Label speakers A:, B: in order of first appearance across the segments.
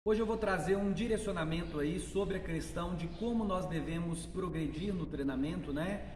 A: Hoje eu vou trazer um direcionamento aí sobre a questão de como nós devemos progredir no treinamento, né?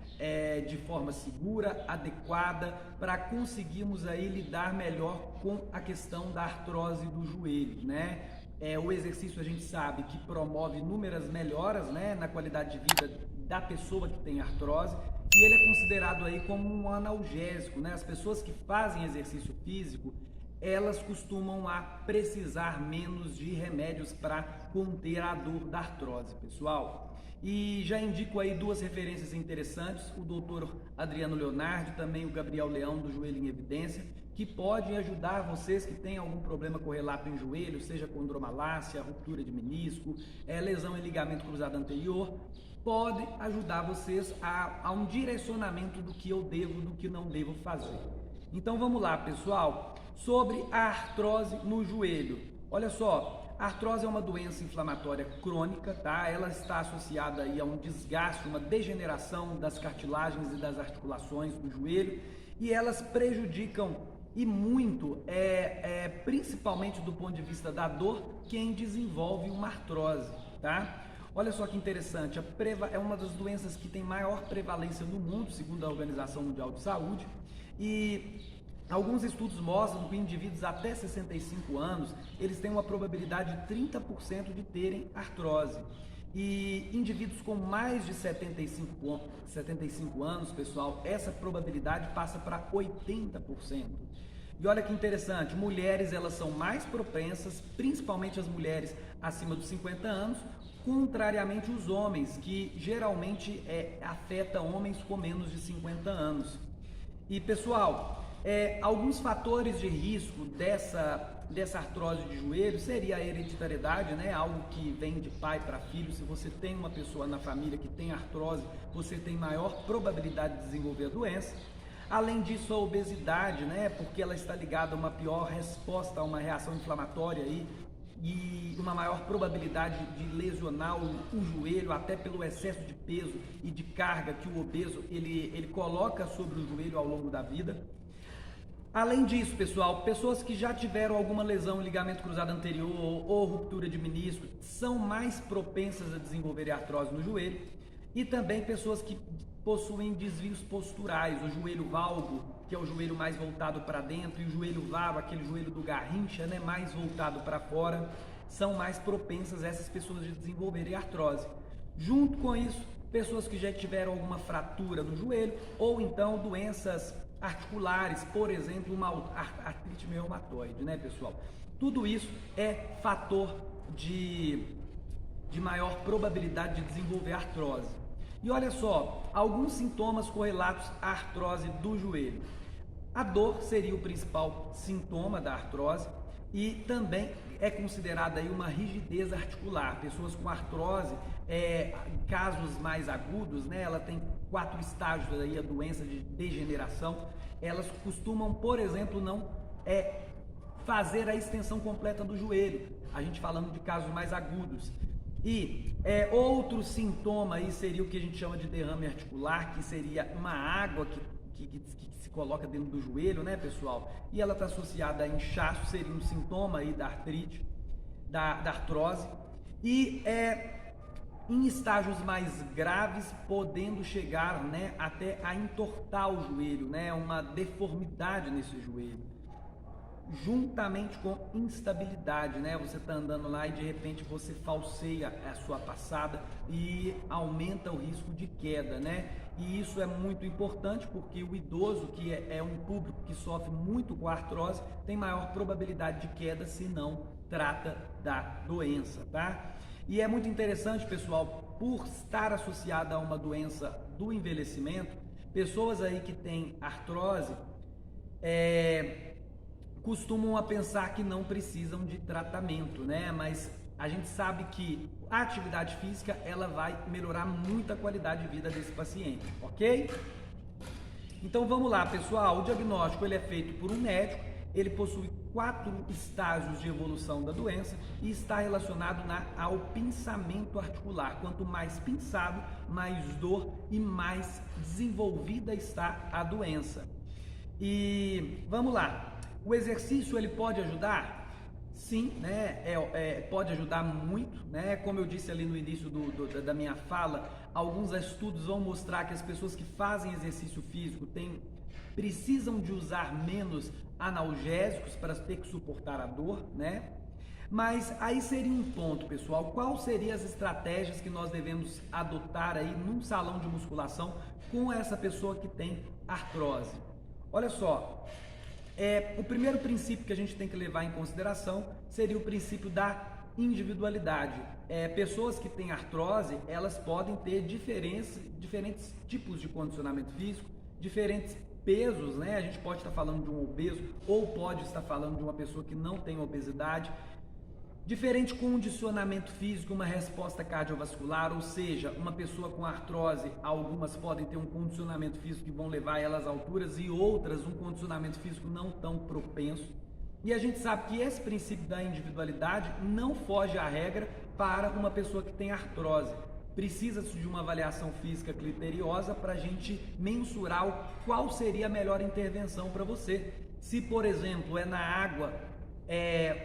A: De forma segura, adequada, para conseguirmos aí lidar melhor com a questão da artrose do joelho, né? O exercício a gente sabe que promove inúmeras melhoras, né, na qualidade de vida da pessoa que tem artrose e ele é considerado aí como um analgésico, né? As pessoas que fazem exercício físico elas costumam a precisar menos de remédios para conter a dor da artrose, pessoal. E já indico aí duas referências interessantes, o Dr. Adriano Leonardi e também o Gabriel Leão do Joelho em Evidência, que podem ajudar vocês que têm algum problema correlato em joelho, seja condromalácia, ruptura de menisco, lesão em ligamento cruzado anterior, pode ajudar vocês a um direcionamento do que eu devo, do que não devo fazer. Então vamos lá, pessoal, sobre a artrose no joelho. Olha só, a artrose é uma doença inflamatória crônica, tá? Ela está associada aí a um desgaste, uma degeneração das cartilagens e das articulações do joelho e elas prejudicam e muito, principalmente do ponto de vista da dor, quem desenvolve uma artrose, tá? Olha só que interessante, é uma das doenças que tem maior prevalência no mundo, segundo a Organização Mundial de Saúde, e alguns estudos mostram que indivíduos até 65 anos, eles têm uma probabilidade de 30% de terem artrose. E indivíduos com mais de 75 anos, pessoal, essa probabilidade passa para 80%. E olha que interessante, mulheres elas são mais propensas, principalmente as mulheres acima dos 50 anos, contrariamente os homens, que geralmente afeta homens com menos de 50 anos. E pessoal, alguns fatores de risco dessa artrose de joelho seria a hereditariedade, né? Algo que vem de pai para filho. Se você tem uma pessoa na família que tem artrose, você tem maior probabilidade de desenvolver a doença. Além disso, a obesidade, né? Porque ela está ligada a uma pior resposta a uma reação inflamatória aí, e uma maior probabilidade de lesionar o joelho, até pelo excesso de peso e de carga que o obeso ele coloca sobre o joelho ao longo da vida. Além disso, pessoal, pessoas que já tiveram alguma lesão em ligamento cruzado anterior ou ruptura de menisco são mais propensas a desenvolver artrose no joelho, e também pessoas que possuem desvios posturais, o joelho valgo, que é o joelho mais voltado para dentro, e o joelho vago, aquele joelho do Garrincha, né, mais voltado para fora, são mais propensas essas pessoas de desenvolverem artrose. Junto com isso, pessoas que já tiveram alguma fratura no joelho ou então doenças articulares, por exemplo, uma artrite reumatoide, né, pessoal? Tudo isso é fator de maior probabilidade de desenvolver artrose. E olha só, alguns sintomas correlatos à artrose do joelho. A dor seria o principal sintoma da artrose e também é considerada aí uma rigidez articular. Pessoas com artrose, casos mais agudos, né, ela tem 4 estágios aí, a doença de degeneração, elas costumam, por exemplo, não fazer a extensão completa do joelho, a gente falando de casos mais agudos. E outro sintoma aí seria o que a gente chama de derrame articular, que seria uma água que se coloca dentro do joelho, né, pessoal? E ela está associada a inchaço, seria um sintoma aí da artrite, da artrose. E em estágios mais graves, podendo chegar, né, até a entortar o joelho, né, uma deformidade nesse joelho. Juntamente com instabilidade, né? Você está andando lá e de repente você falseia a sua passada e aumenta o risco de queda, né? E isso é muito importante porque o idoso, que é um público que sofre muito com a artrose, tem maior probabilidade de queda se não trata da doença, tá? E é muito interessante, pessoal, por estar associada a uma doença do envelhecimento, pessoas aí que têm artrose, costumam a pensar que não precisam de tratamento, né? Mas a gente sabe que a atividade física ela vai melhorar muito a qualidade de vida desse paciente, ok? Então vamos lá, pessoal. O diagnóstico ele é feito por um médico, ele possui 4 estágios de evolução da doença e está relacionado ao pinçamento articular. Quanto mais pinçado, mais dor e mais desenvolvida está a doença. E vamos lá. O exercício ele pode ajudar? Sim, né? Pode ajudar muito, né? Como eu disse ali no início da minha fala, alguns estudos vão mostrar que as pessoas que fazem exercício físico precisam de usar menos analgésicos para ter que suportar a dor, né? Mas aí seria um ponto, pessoal. Quais seriam as estratégias que nós devemos adotar aí num salão de musculação com essa pessoa que tem artrose? Olha só, o primeiro princípio que a gente tem que levar em consideração seria o princípio da individualidade. Pessoas que têm artrose, elas podem ter diferentes tipos de condicionamento físico, diferentes pesos, né? A gente pode estar falando de um obeso ou pode estar falando de uma pessoa que não tem obesidade. Diferente condicionamento físico, uma resposta cardiovascular, ou seja, uma pessoa com artrose, algumas podem ter um condicionamento físico que vão levar elas às alturas e outras um condicionamento físico não tão propenso. E a gente sabe que esse princípio da individualidade não foge à regra para uma pessoa que tem artrose. Precisa-se de uma avaliação física criteriosa para a gente mensurar qual seria a melhor intervenção para você. Se, por exemplo, é na água,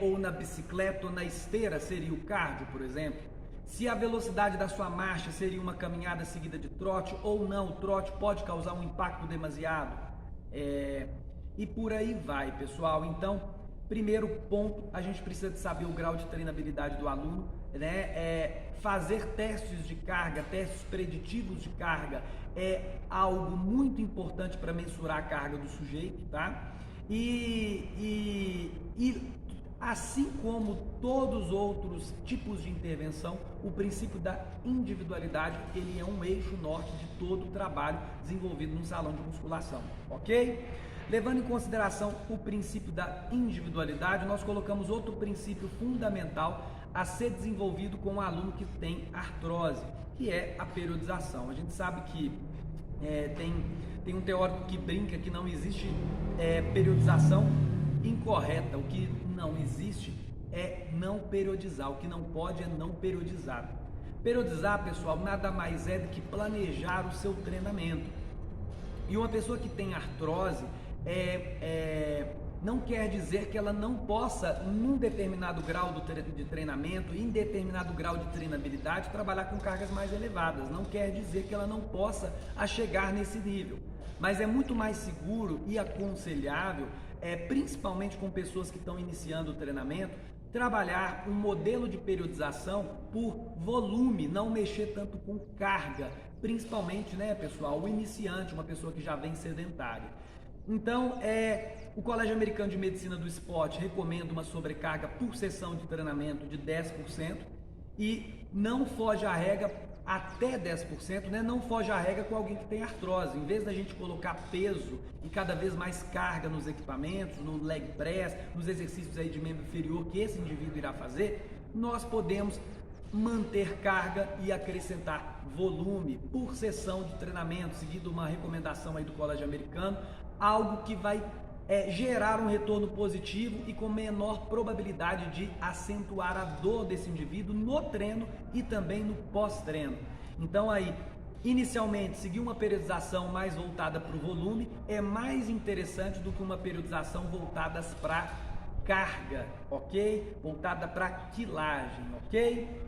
A: ou na bicicleta ou na esteira, seria o cardio, por exemplo. Se a velocidade da sua marcha seria uma caminhada seguida de trote ou não, o trote pode causar um impacto demasiado. E por aí vai, pessoal. Então, primeiro ponto, a gente precisa de saber o grau de treinabilidade do aluno, né? Fazer testes de carga, testes preditivos de carga é algo muito importante para mensurar a carga do sujeito, tá? E assim como todos os outros tipos de intervenção, o princípio da individualidade, ele é um eixo norte de todo o trabalho desenvolvido no salão de musculação, ok? Levando em consideração o princípio da individualidade, nós colocamos outro princípio fundamental a ser desenvolvido com um aluno que tem artrose, que é a periodização. A gente sabe que tem um teórico que brinca que não existe periodização incorreta. O que não existe é não periodizar. O que não pode é não periodizar. Periodizar, pessoal, nada mais é do que planejar o seu treinamento. E uma pessoa que tem artrose não quer dizer que ela não possa, num determinado grau de treinamento, em determinado grau de treinabilidade, trabalhar com cargas mais elevadas. Não quer dizer que ela não possa chegar nesse nível. Mas é muito mais seguro e aconselhável, principalmente com pessoas que estão iniciando o treinamento, trabalhar um modelo de periodização por volume, não mexer tanto com carga, principalmente, né, pessoal, o iniciante, uma pessoa que já vem sedentária. Então, o Colégio Americano de Medicina do Esporte recomenda uma sobrecarga por sessão de treinamento de 10% e não foge à regra até 10%, né? Não foge à regra com alguém que tem artrose. Em vez da gente colocar peso e cada vez mais carga nos equipamentos, no leg press, nos exercícios aí de membro inferior que esse indivíduo irá fazer, nós podemos manter carga e acrescentar volume por sessão de treinamento, seguindo uma recomendação aí do Colégio Americano, algo que vai gerar um retorno positivo e com menor probabilidade de acentuar a dor desse indivíduo no treino e também no pós-treino. Então aí, inicialmente, seguir uma periodização mais voltada para o volume é mais interessante do que uma periodização voltada para carga, ok? Voltada para quilagem, ok?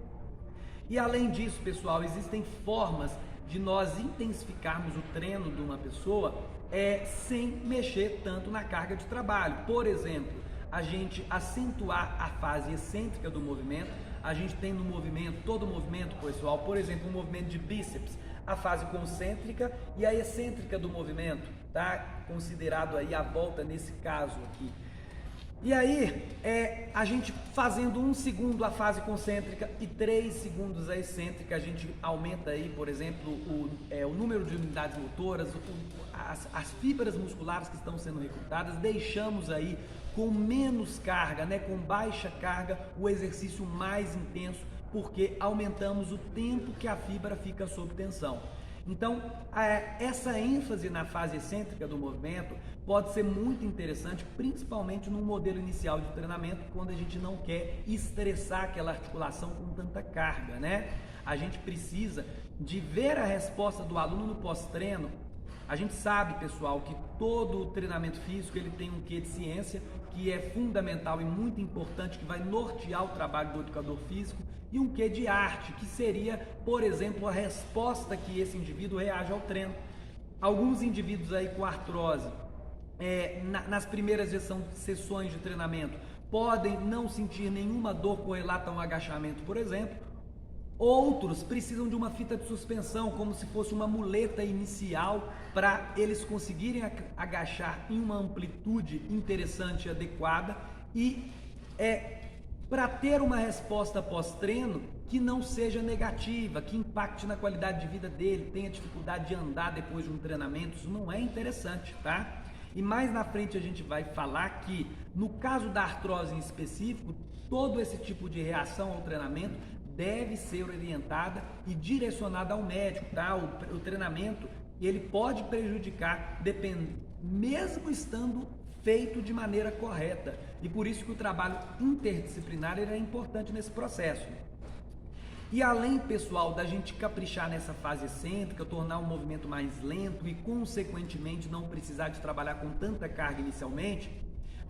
A: E além disso, pessoal, existem formas de nós intensificarmos o treino de uma pessoa sem mexer tanto na carga de trabalho. Por exemplo, a gente acentuar a fase excêntrica do movimento. A gente tem no movimento, todo movimento, pessoal, por exemplo, um movimento de bíceps, a fase concêntrica e a excêntrica do movimento, tá? Considerado aí a volta nesse caso aqui. E aí, a gente fazendo 1 segundo a fase concêntrica e 3 segundos a excêntrica, a gente aumenta aí, por exemplo, o número de unidades motoras, as fibras musculares que estão sendo recrutadas, deixamos aí com menos carga, né, com baixa carga, o exercício mais intenso, porque aumentamos o tempo que a fibra fica sob tensão. Então, essa ênfase na fase excêntrica do movimento pode ser muito interessante, principalmente no modelo inicial de treinamento, quando a gente não quer estressar aquela articulação com tanta carga, né? A gente precisa de ver a resposta do aluno no pós-treino. A gente sabe, pessoal, que todo treinamento físico ele tem um quê de ciência que é fundamental e muito importante, que vai nortear o trabalho do educador físico, e um quê de arte, que seria, por exemplo, a resposta que esse indivíduo reage ao treino. Alguns indivíduos aí com artrose, nas primeiras sessões de treinamento, podem não sentir nenhuma dor correlata a um agachamento, por exemplo. Outros precisam de uma fita de suspensão, como se fosse uma muleta inicial, para eles conseguirem agachar em uma amplitude interessante e adequada, e para ter uma resposta pós-treino que não seja negativa, que impacte na qualidade de vida dele, tenha dificuldade de andar depois de um treinamento. Isso não é interessante, tá? E mais na frente a gente vai falar que, no caso da artrose em específico, todo esse tipo de reação ao treinamento deve ser orientada e direcionada ao médico, tá? O treinamento, ele pode prejudicar, mesmo estando feito de maneira correta. E por isso que o trabalho interdisciplinar é importante nesse processo. E além, pessoal, da gente caprichar nessa fase excêntrica, tornar o movimento mais lento e, consequentemente, não precisar de trabalhar com tanta carga inicialmente,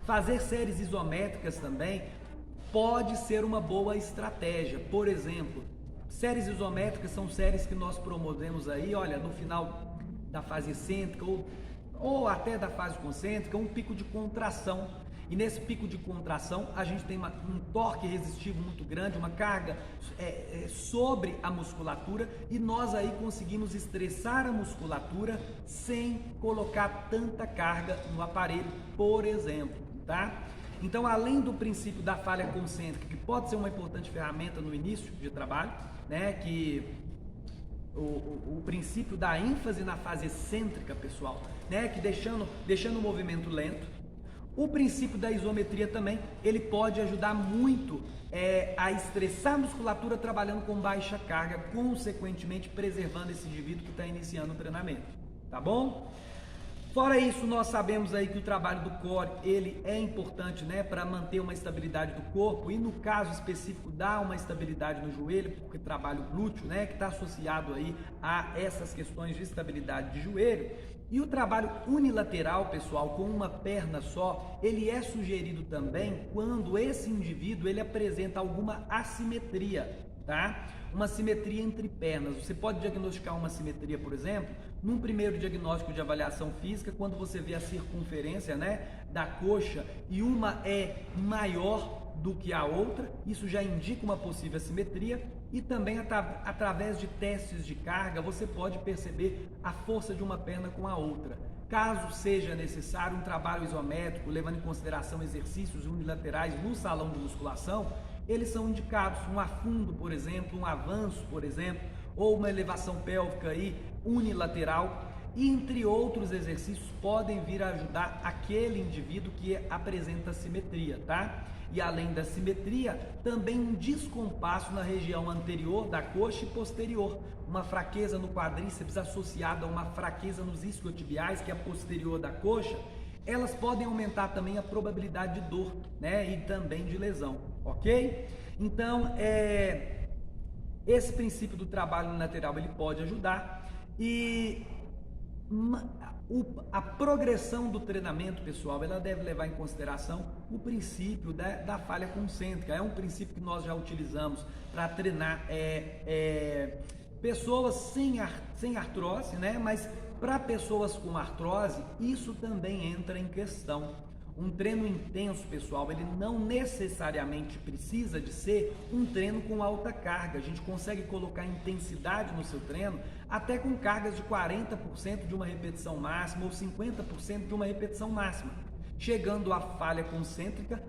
A: fazer séries isométricas também pode ser uma boa estratégia. Por exemplo, séries isométricas são séries que nós promovemos aí, olha, no final da fase excêntrica ou até da fase concêntrica, um pico de contração. E nesse pico de contração, a gente tem um torque resistivo muito grande, uma carga sobre a musculatura, e nós aí conseguimos estressar a musculatura sem colocar tanta carga no aparelho, por exemplo, tá? Então, além do princípio da falha concêntrica, que pode ser uma importante ferramenta no início de trabalho, né, que o princípio da ênfase na fase excêntrica, pessoal, né, que deixando o movimento lento. O princípio da isometria também, ele pode ajudar muito a estressar a musculatura trabalhando com baixa carga, consequentemente preservando esse indivíduo que está iniciando o treinamento, tá bom? Fora isso, nós sabemos aí que o trabalho do core, ele é importante, né, para manter uma estabilidade do corpo, e no caso específico dá uma estabilidade no joelho, porque trabalha o glúteo, né, que está associado aí a essas questões de estabilidade de joelho. E o trabalho unilateral, pessoal, com uma perna só, ele é sugerido também quando esse indivíduo ele apresenta alguma assimetria, tá? Uma simetria entre pernas. Você pode diagnosticar uma simetria, por exemplo, num primeiro diagnóstico de avaliação física, quando você vê a circunferência, né, da coxa e uma é maior do que a outra, isso já indica uma possível assimetria. E também através de testes de carga você pode perceber a força de uma perna com a outra. Caso seja necessário um trabalho isométrico, levando em consideração exercícios unilaterais no salão de musculação, eles são indicados, um afundo, por exemplo, um avanço, por exemplo, ou uma elevação pélvica aí unilateral, e entre outros exercícios podem vir a ajudar aquele indivíduo que apresenta simetria, tá? E além da simetria, também um descompasso na região anterior da coxa e posterior, uma fraqueza no quadríceps associada a uma fraqueza nos isquiotibiais, que é a posterior da coxa, elas podem aumentar também a probabilidade de dor, né, e também de lesão, ok? Então, esse princípio do trabalho lateral ele pode ajudar, e a progressão do treinamento, pessoal, ela deve levar em consideração o princípio da falha concêntrica. É um princípio que nós já utilizamos para treinar pessoas sem artrose, né? Mas para pessoas com artrose, isso também entra em questão. Um treino intenso, pessoal, ele não necessariamente precisa de ser um treino com alta carga. A gente consegue colocar intensidade no seu treino até com cargas de 40% de uma repetição máxima ou 50% de uma repetição máxima, chegando à falha concêntrica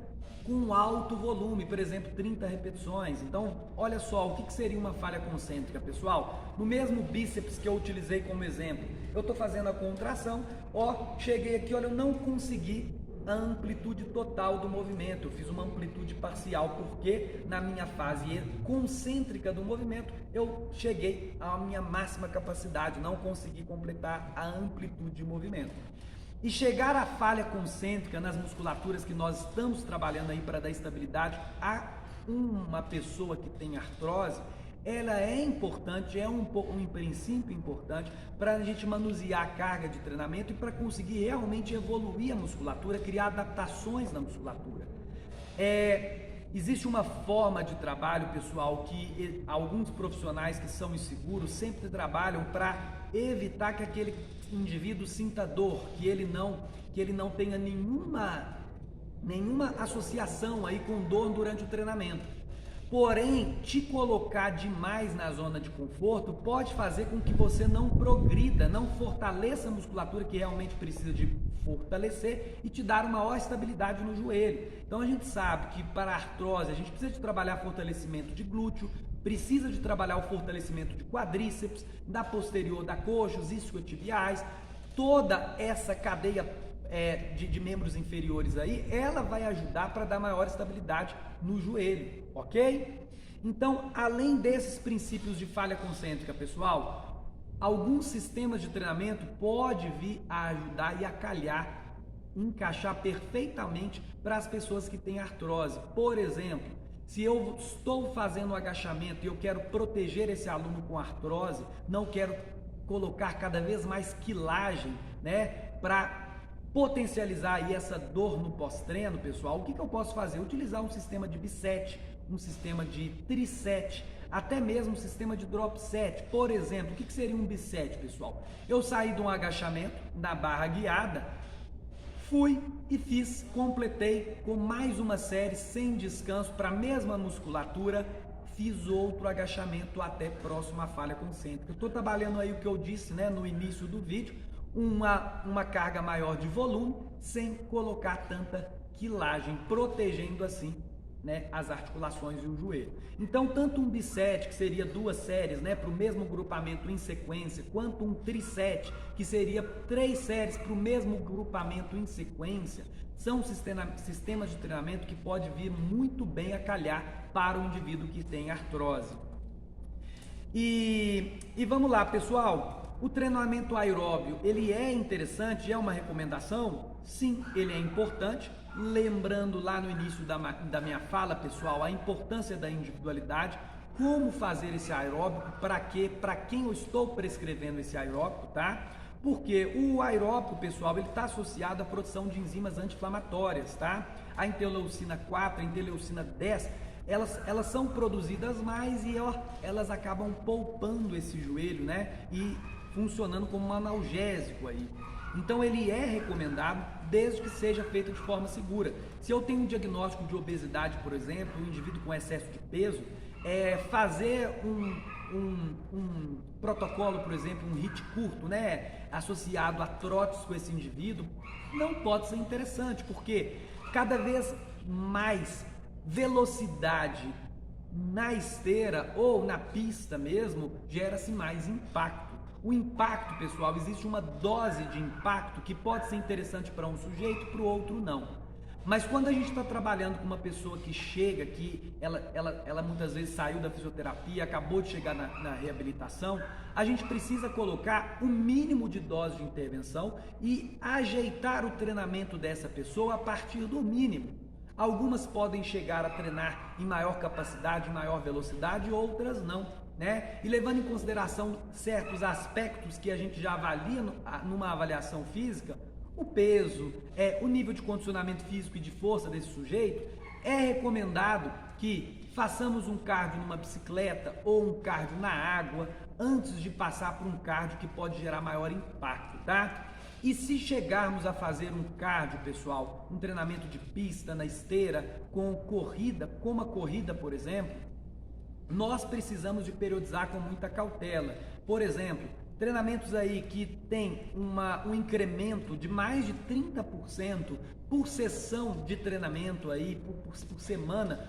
A: com alto volume, por exemplo, 30 repetições. Então, olha só, o que seria uma falha concêntrica, pessoal? No mesmo bíceps que eu utilizei como exemplo, eu estou fazendo a contração, cheguei aqui, olha, eu não consegui a amplitude total do movimento, eu fiz uma amplitude parcial, porque na minha fase concêntrica do movimento eu cheguei à minha máxima capacidade, não consegui completar a amplitude de movimento. E chegar à falha concêntrica nas musculaturas que nós estamos trabalhando aí para dar estabilidade a uma pessoa que tem artrose ela é importante, é um princípio importante para a gente manusear a carga de treinamento e para conseguir realmente evoluir a musculatura, criar adaptações na musculatura. Existe uma forma de trabalho, pessoal, que alguns profissionais que são inseguros sempre trabalham para evitar que aquele indivíduo sinta dor, que ele não tenha nenhuma associação aí com dor durante o treinamento. Porém, te colocar demais na zona de conforto pode fazer com que você não progrida, não fortaleça a musculatura que realmente precisa de fortalecer e te dar uma maior estabilidade no joelho. Então a gente sabe que para a artrose a gente precisa de trabalhar fortalecimento de glúteo, precisa de trabalhar o fortalecimento de quadríceps, da posterior da coxa, os isquiotibiais, toda essa cadeia de membros inferiores aí, ela vai ajudar para dar maior estabilidade no joelho, ok? Então, além desses princípios de falha concêntrica, pessoal, alguns sistemas de treinamento pode vir a ajudar e a calhar, encaixar perfeitamente para as pessoas que têm artrose. Por exemplo, se eu estou fazendo um agachamento e eu quero proteger esse aluno com artrose, não quero colocar cada vez mais quilagem, né, para potencializar aí essa dor no pós-treino, pessoal, o que eu posso fazer? Utilizar um sistema de biset, um sistema de triset, até mesmo um sistema de drop set. Por exemplo, o que seria um biset, pessoal? Eu saí de um agachamento na barra guiada, fui e completei com mais uma série sem descanso para a mesma musculatura, fiz outro agachamento até próximo à falha concêntrica. Eu estou trabalhando aí o que eu disse, né, no início do vídeo, uma carga maior de volume, sem colocar tanta quilagem, protegendo assim, né, as articulações e o joelho. Então, tanto um biset, que seria 2 séries, né, para o mesmo grupamento em sequência, quanto um triset, que seria 3 séries para o mesmo grupamento em sequência, são sistemas de treinamento que pode vir muito bem a calhar para o indivíduo que tem artrose. E vamos lá, pessoal. O treinamento aeróbio, ele é interessante, é uma recomendação? Sim, ele é importante. Lembrando lá no início da minha fala, pessoal, a importância da individualidade, como fazer esse aeróbico, para quê? Para quem eu estou prescrevendo esse aeróbico, tá? Porque o aeróbico, pessoal, ele está associado à produção de enzimas anti-inflamatórias, tá? A interleucina 4, a interleucina 10, elas são produzidas mais e elas acabam poupando esse joelho, né? E funcionando como um analgésico aí. Então ele é recomendado desde que seja feito de forma segura. Se eu tenho um diagnóstico de obesidade, por exemplo, um indivíduo com excesso de peso, fazer um protocolo, por exemplo, um HIIT curto, né, associado a trotes com esse indivíduo, não pode ser interessante, porque cada vez mais velocidade na esteira ou na pista mesmo, gera-se mais impacto. O impacto, pessoal, existe uma dose de impacto que pode ser interessante para um sujeito, para o outro não. Mas quando a gente está trabalhando com uma pessoa que chega, que ela muitas vezes saiu da fisioterapia, acabou de chegar na reabilitação, a gente precisa colocar o mínimo de dose de intervenção e ajeitar o treinamento dessa pessoa a partir do mínimo. Algumas podem chegar a treinar em maior capacidade, em maior velocidade, outras não. Né? E levando em consideração certos aspectos que a gente já avalia numa avaliação física, o peso, o nível de condicionamento físico e de força desse sujeito, é recomendado que façamos um cardio numa bicicleta ou um cardio na água antes de passar por um cardio que pode gerar maior impacto, tá? E se chegarmos a fazer um cardio, pessoal, um treinamento de pista na esteira com corrida, como a corrida, por exemplo, nós precisamos de periodizar com muita cautela. Por exemplo, treinamentos aí que tem um incremento de mais de 30% por sessão de treinamento aí, por semana.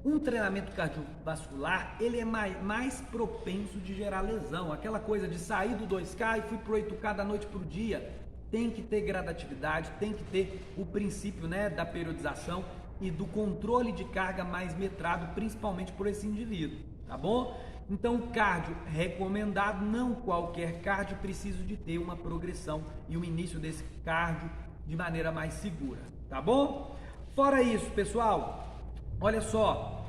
A: Um treinamento cardiovascular, ele é mais propenso de gerar lesão. Aquela coisa de sair do 2K e fui pro 8K da noite pro dia. Tem que ter gradatividade, tem que ter o princípio, né, da periodização e do controle de carga mais metrado, principalmente por esse indivíduo, tá bom? Então, cardio recomendado, não qualquer cardio, preciso de ter uma progressão e o início desse cardio de maneira mais segura, tá bom? Fora isso, pessoal, olha só,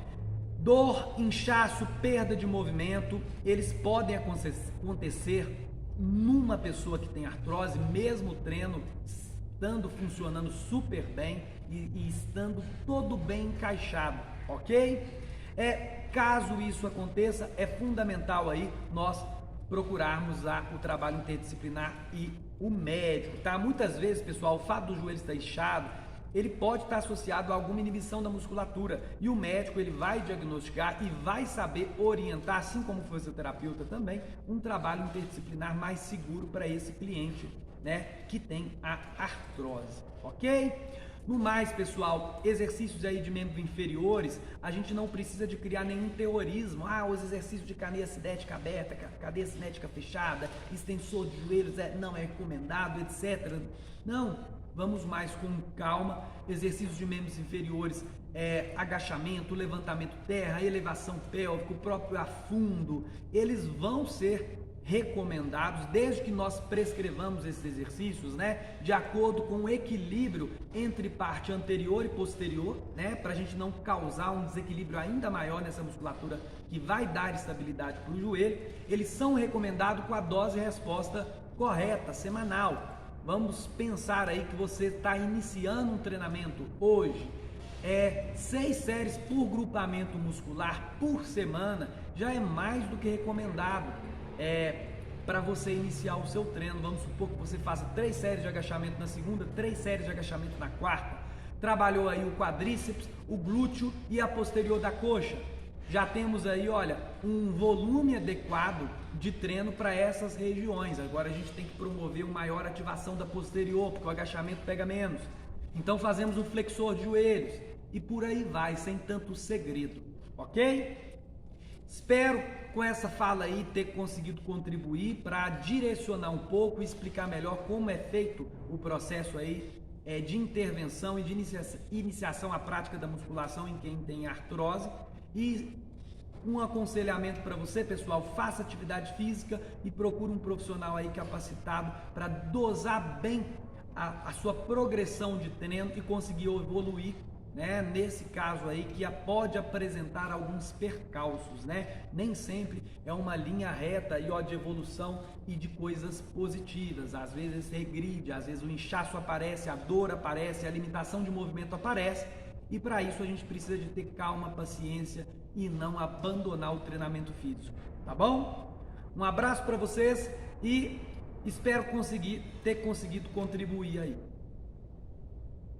A: Dor, inchaço, perda de movimento, eles podem acontecer numa pessoa que tem artrose, mesmo o treino estando funcionando super bem e estando todo bem encaixado, ok? Caso isso aconteça, é fundamental aí nós procurarmos o trabalho interdisciplinar e o médico, tá? Muitas vezes, pessoal, o fato do joelho estar inchado, ele pode estar associado a alguma inibição da musculatura e o médico ele vai diagnosticar e vai saber orientar, assim como o fisioterapeuta também, um trabalho interdisciplinar mais seguro para esse cliente, né, que tem a artrose, ok? No mais, pessoal, exercícios aí de membros inferiores, a gente não precisa de criar nenhum teorismo. Os exercícios de cadeia cinética aberta, cadeia cinética fechada, extensor de joelhos não é recomendado, etc. Não, vamos mais com calma. Exercícios de membros inferiores, agachamento, levantamento terra, elevação pélvica, o próprio afundo, eles vão ser recomendados desde que nós prescrevamos esses exercícios, né, de acordo com o equilíbrio entre parte anterior e posterior, né, para a gente não causar um desequilíbrio ainda maior nessa musculatura que vai dar estabilidade para o joelho. Eles são recomendados com a dose e resposta correta, semanal. Vamos pensar aí que você está iniciando um treinamento hoje, 6 séries por grupamento muscular por semana já é mais do que recomendado. Para você iniciar o seu treino. Vamos supor que você faça 3 séries de agachamento na segunda, 3 séries de agachamento na quarta. Trabalhou aí o quadríceps, o glúteo e a posterior da coxa. Já temos aí, olha, um volume adequado de treino para essas regiões. Agora a gente tem que promover uma maior ativação da posterior, porque o agachamento pega menos. Então fazemos o flexor de joelhos e por aí vai, sem tanto segredo, ok? Espero com essa fala aí ter conseguido contribuir para direcionar um pouco e explicar melhor como é feito o processo aí de intervenção e de iniciação à prática da musculação em quem tem artrose. E um aconselhamento para você, pessoal, faça atividade física e procure um profissional aí capacitado para dosar bem a sua progressão de treino e conseguir evoluir, né, nesse caso aí que pode apresentar alguns percalços, né? Nem sempre é uma linha reta aí, de evolução e de coisas positivas. Às vezes regride, às vezes o inchaço aparece, a dor aparece, a limitação de movimento aparece, e para isso a gente precisa de ter calma, paciência e não abandonar o treinamento físico, tá bom? Um abraço para vocês e espero ter conseguido contribuir aí.